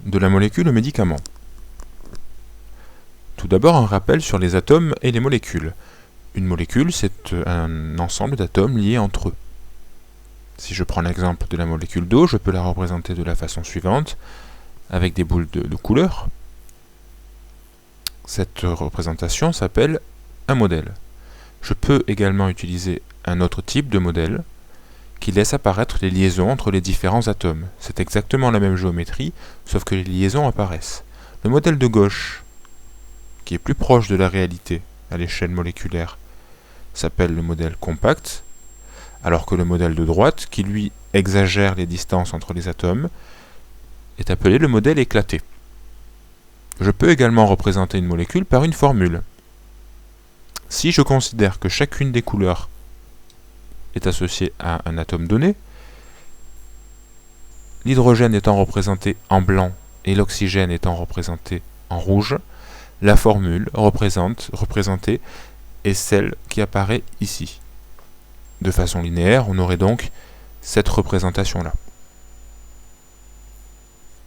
de la molécule au médicament. Tout d'abord, un rappel sur les atomes et les molécules. Une molécule, c'est un ensemble d'atomes liés entre eux. Si je prends l'exemple de la molécule d'eau, je peux la représenter de la façon suivante, avec des boules de couleur. Cette représentation s'appelle un modèle. Je peux également utiliser un autre type de modèle qui laisse apparaître les liaisons entre les différents atomes. C'est exactement la même géométrie, sauf que les liaisons apparaissent. Le modèle de gauche, qui est plus proche de la réalité à l'échelle moléculaire, s'appelle le modèle compact, alors que le modèle de droite, qui lui exagère les distances entre les atomes, est appelé le modèle éclaté. Je peux également représenter une molécule par une formule. Si je considère que chacune des couleurs est associée à un atome donné, l'hydrogène étant représenté en blanc et l'oxygène étant représenté en rouge, la formule représentée est celle qui apparaît ici. De façon linéaire, on aurait donc cette représentation-là.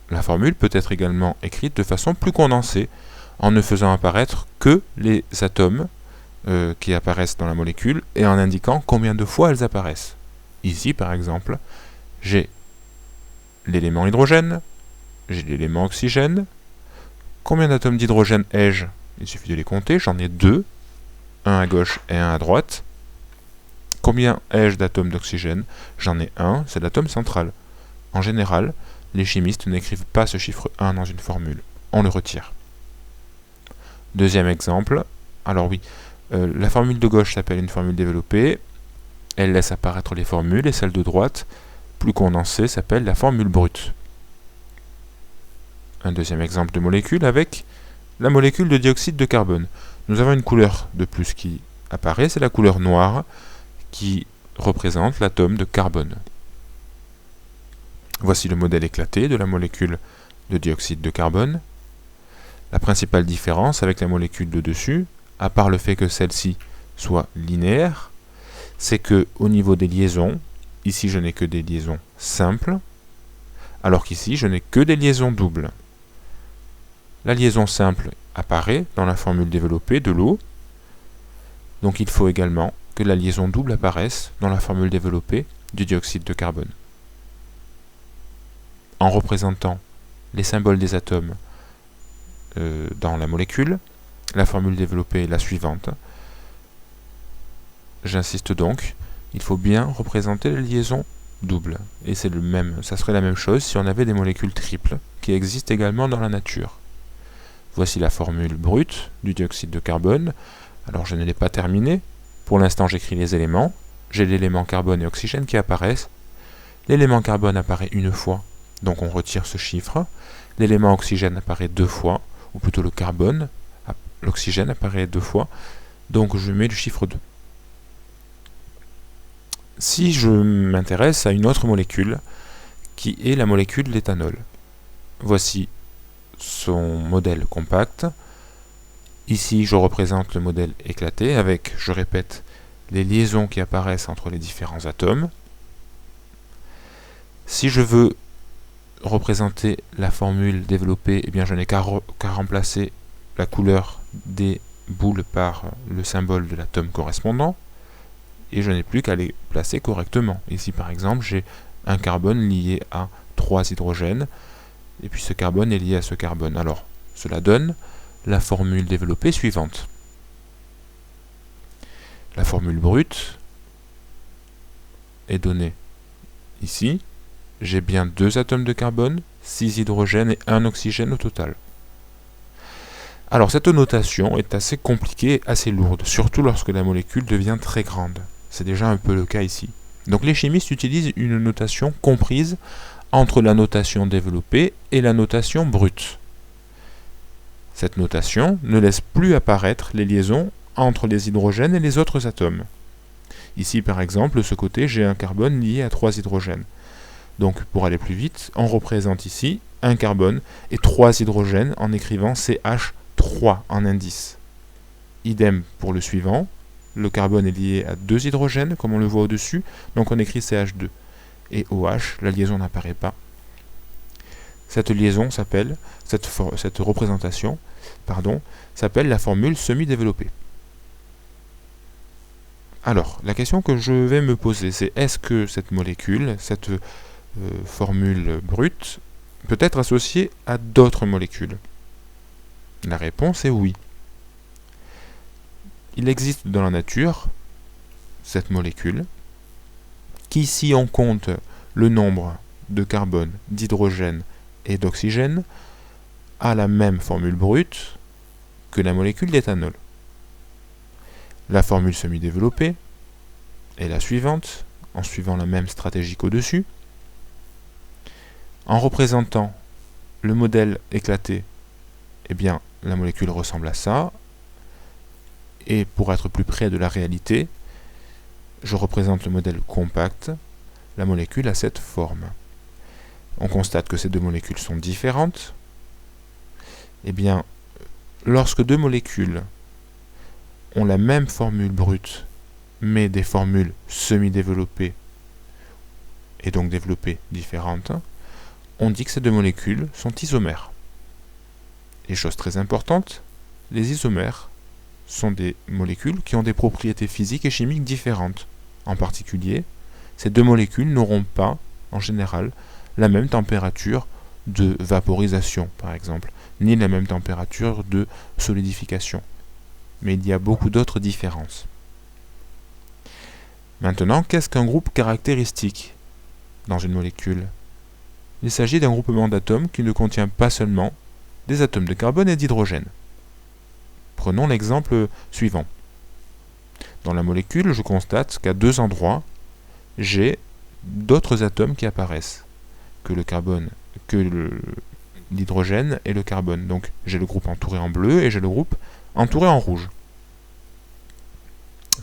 La formule peut être également écrite de façon plus condensée, en ne faisant apparaître que les atomes qui apparaissent dans la molécule et en indiquant combien de fois elles apparaissent. Ici, par exemple, j'ai l'élément hydrogène, j'ai l'élément oxygène. Combien d'atomes d'hydrogène ai-je? Il suffit de les compter, j'en ai 2, un à gauche et un à droite. Combien ai-je d'atomes d'oxygène? J'en ai 1, c'est l'atome central. En général, les chimistes n'écrivent pas ce chiffre 1 dans une formule, on le retire. Deuxième exemple, alors oui, la formule de gauche s'appelle une formule développée, elle laisse apparaître les formules, et celle de droite, plus condensée, s'appelle la formule brute. Un deuxième exemple de molécule avec la molécule de dioxyde de carbone. Nous avons une couleur de plus qui apparaît, c'est la couleur noire qui représente l'atome de carbone. Voici le modèle éclaté de la molécule de dioxyde de carbone. La principale différence avec la molécule de dessus, à part le fait que celle-ci soit linéaire, c'est que au niveau des liaisons, ici je n'ai que des liaisons simples, alors qu'ici je n'ai que des liaisons doubles. La liaison simple apparaît dans la formule développée de l'eau, donc il faut également que la liaison double apparaisse dans la formule développée du dioxyde de carbone. En représentant les symboles des atomes dans la molécule, la formule développée est la suivante. J'insiste donc, il faut bien représenter les liaisons doubles. Et c'est le même, ça serait la même chose si on avait des molécules triples, qui existent également dans la nature. Voici la formule brute du dioxyde de carbone. Alors je ne l'ai pas terminée. Pour l'instant j'écris les éléments. J'ai l'élément carbone et oxygène qui apparaissent. L'élément carbone apparaît une fois, donc on retire ce chiffre. L'élément oxygène apparaît 2 fois, ou plutôt le carbone, l'oxygène apparaît 2 fois, donc je mets le chiffre 2. Si je m'intéresse à une autre molécule, qui est la molécule de l'éthanol. Voici son modèle compact. Ici, je représente le modèle éclaté avec, je répète, les liaisons qui apparaissent entre les différents atomes. Si je veux représenter la formule développée, eh bien je n'ai qu'à remplacer la couleur des boules par le symbole de l'atome correspondant, et je n'ai plus qu'à les placer correctement. Ici par exemple, j'ai un carbone lié à 3 hydrogènes, et puis ce carbone est lié à ce carbone. Alors, cela donne la formule développée suivante. La formule brute est donnée ici. J'ai bien 2 atomes de carbone, 6 hydrogènes et 1 oxygène au total. Alors cette notation est assez compliquée et assez lourde, surtout lorsque la molécule devient très grande. C'est déjà un peu le cas ici. Donc les chimistes utilisent une notation comprise entre la notation développée et la notation brute. Cette notation ne laisse plus apparaître les liaisons entre les hydrogènes et les autres atomes. Ici par exemple, de ce côté, j'ai un carbone lié à 3 hydrogènes. Donc pour aller plus vite, on représente ici un carbone et 3 hydrogènes en écrivant CH3 en indice. Idem pour le suivant, le carbone est lié à 2 hydrogènes comme on le voit au-dessus, donc on écrit CH2. Et OH, la liaison n'apparaît pas. Cette liaison s'appelle, cette représentation, s'appelle la formule semi-développée. Alors, la question que je vais me poser, c'est est-ce que cette molécule, cette formule brute, peut être associée à d'autres molécules? La réponse est oui. Il existe dans la nature cette molécule qui, si on compte le nombre de carbone, d'hydrogène et d'oxygène, a la même formule brute que la molécule d'éthanol. La formule semi-développée est la suivante, en suivant la même stratégie qu'au-dessus. En représentant le modèle éclaté, eh bien, la molécule ressemble à ça. Et pour être plus près de la réalité, je représente le modèle compact. La molécule a cette forme. On constate que ces deux molécules sont différentes. Eh bien, lorsque deux molécules ont la même formule brute, mais des formules semi-développées, et donc développées différentes, on dit que ces deux molécules sont isomères. Et chose très importante, les isomères sont des molécules qui ont des propriétés physiques et chimiques différentes. En particulier, ces deux molécules n'auront pas, en général, la même température de vaporisation, par exemple, ni la même température de solidification. Mais il y a beaucoup d'autres différences. Maintenant, qu'est-ce qu'un groupe caractéristique dans une molécule? Il s'agit d'un groupement d'atomes qui ne contient pas seulement des atomes de carbone et d'hydrogène. Prenons l'exemple suivant. Dans la molécule, je constate qu'à deux endroits, j'ai d'autres atomes qui apparaissent que le carbone, que l'hydrogène et le carbone. Donc j'ai le groupe entouré en bleu et j'ai le groupe entouré en rouge.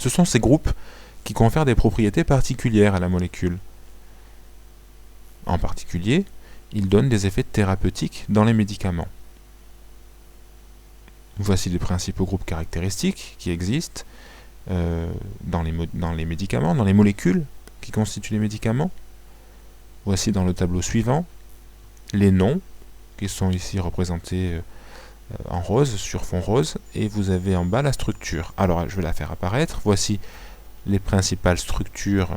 Ce sont ces groupes qui confèrent des propriétés particulières à la molécule. En particulier, ils donnent des effets thérapeutiques dans les médicaments. Voici les principaux groupes caractéristiques qui existent dans les médicaments, dans les molécules qui constituent les médicaments. Voici dans le tableau suivant les noms qui sont ici représentés en rose, sur fond rose, et vous avez en bas la structure. Alors je vais la faire apparaître. Voici les principales structures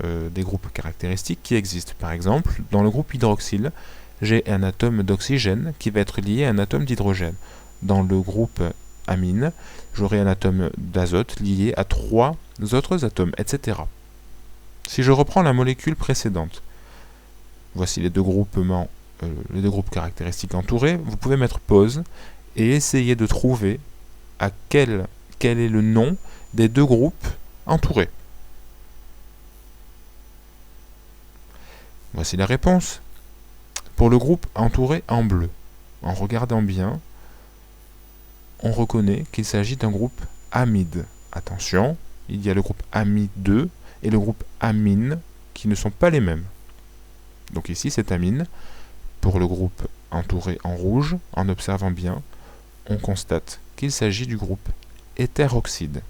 des groupes caractéristiques qui existent. Par exemple, dans le groupe hydroxyle, j'ai un atome d'oxygène qui va être lié à un atome d'hydrogène. Dans le groupe amine, j'aurai un atome d'azote lié à 3 autres atomes, etc. Si je reprends la molécule précédente, voici les deux groupes caractéristiques entourés, vous pouvez mettre pause et essayer de trouver quel est le nom des deux groupes entourés. Voici la réponse. Pour le groupe entouré en bleu, en regardant bien, on reconnaît qu'il s'agit d'un groupe amide. Attention, il y a le groupe amide 2 et le groupe amine qui ne sont pas les mêmes. Donc ici c'est amine. Pour le groupe entouré en rouge, en observant bien, on constate qu'il s'agit du groupe hétéroxyde.